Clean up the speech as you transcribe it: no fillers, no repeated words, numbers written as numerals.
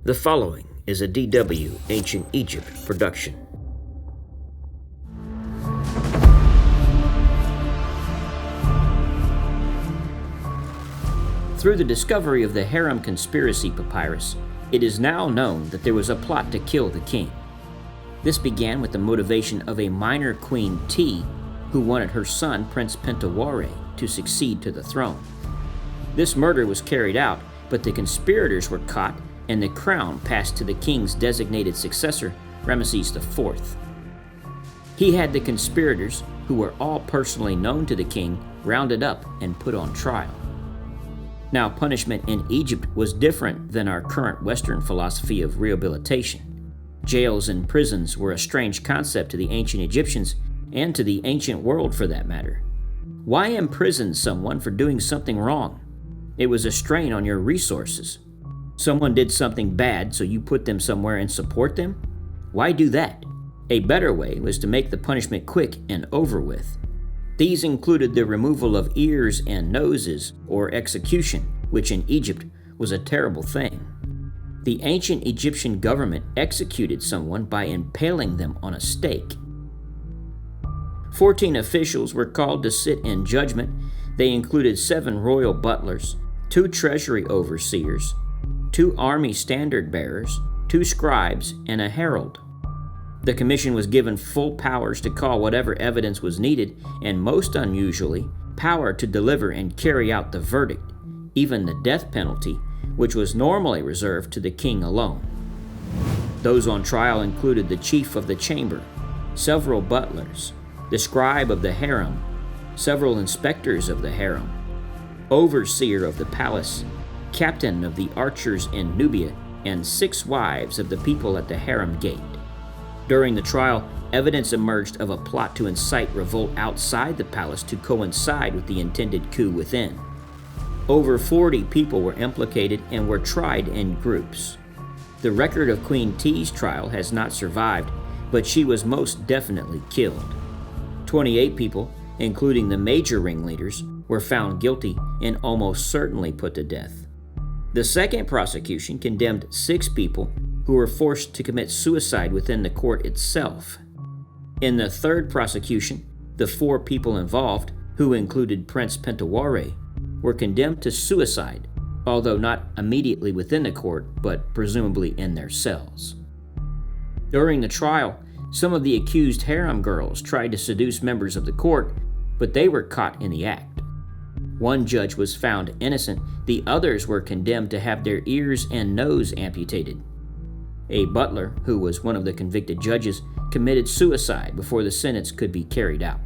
The following is a DW Ancient Egypt production. Through the discovery of the Harem Conspiracy Papyrus, it is now known that there was a plot to kill the king. This began with the motivation of a minor Queen Tiye, who wanted her son, Prince Pentewere, to succeed to the throne. This murder was carried out, but the conspirators were caught and the crown passed to the king's designated successor, Ramesses IV. He had the conspirators, who were all personally known to the king, rounded up and put on trial. Now, punishment in Egypt was different than our current Western philosophy of rehabilitation. Jails and prisons were a strange concept to the ancient Egyptians and to the ancient world for that matter. Why imprison someone for doing something wrong? It was a strain on your resources. Someone did something bad, so you put them somewhere and support them? Why do that? A better way was to make the punishment quick and over with. These included the removal of ears and noses, or execution, which in Egypt was a terrible thing. The ancient Egyptian government executed someone by impaling them on a stake. 14 officials were called to sit in judgment. They included 7 royal butlers, 2 treasury overseers, 2 army standard bearers, 2 scribes, and a herald. The commission was given full powers to call whatever evidence was needed, and most unusually, power to deliver and carry out the verdict, even the death penalty, which was normally reserved to the king alone. Those on trial included the chief of the chamber, several butlers, the scribe of the harem, several inspectors of the harem, overseer of the palace, captain of the archers in Nubia, and 6 wives of the people at the harem gate. During the trial, evidence emerged of a plot to incite revolt outside the palace to coincide with the intended coup within. Over 40 people were implicated and were tried in groups. The record of Queen Tiye's trial has not survived, but she was most definitely killed. 28 people, including the major ringleaders, were found guilty and almost certainly put to death. The second prosecution condemned 6 people who were forced to commit suicide within the court itself. In the third prosecution, the 4 people involved, who included Prince Pentewere, were condemned to suicide, although not immediately within the court, but presumably in their cells. During the trial, some of the accused harem girls tried to seduce members of the court, but they were caught in the act. One judge was found innocent, the others were condemned to have their ears and nose amputated. A butler, who was one of the convicted judges, committed suicide before the sentence could be carried out.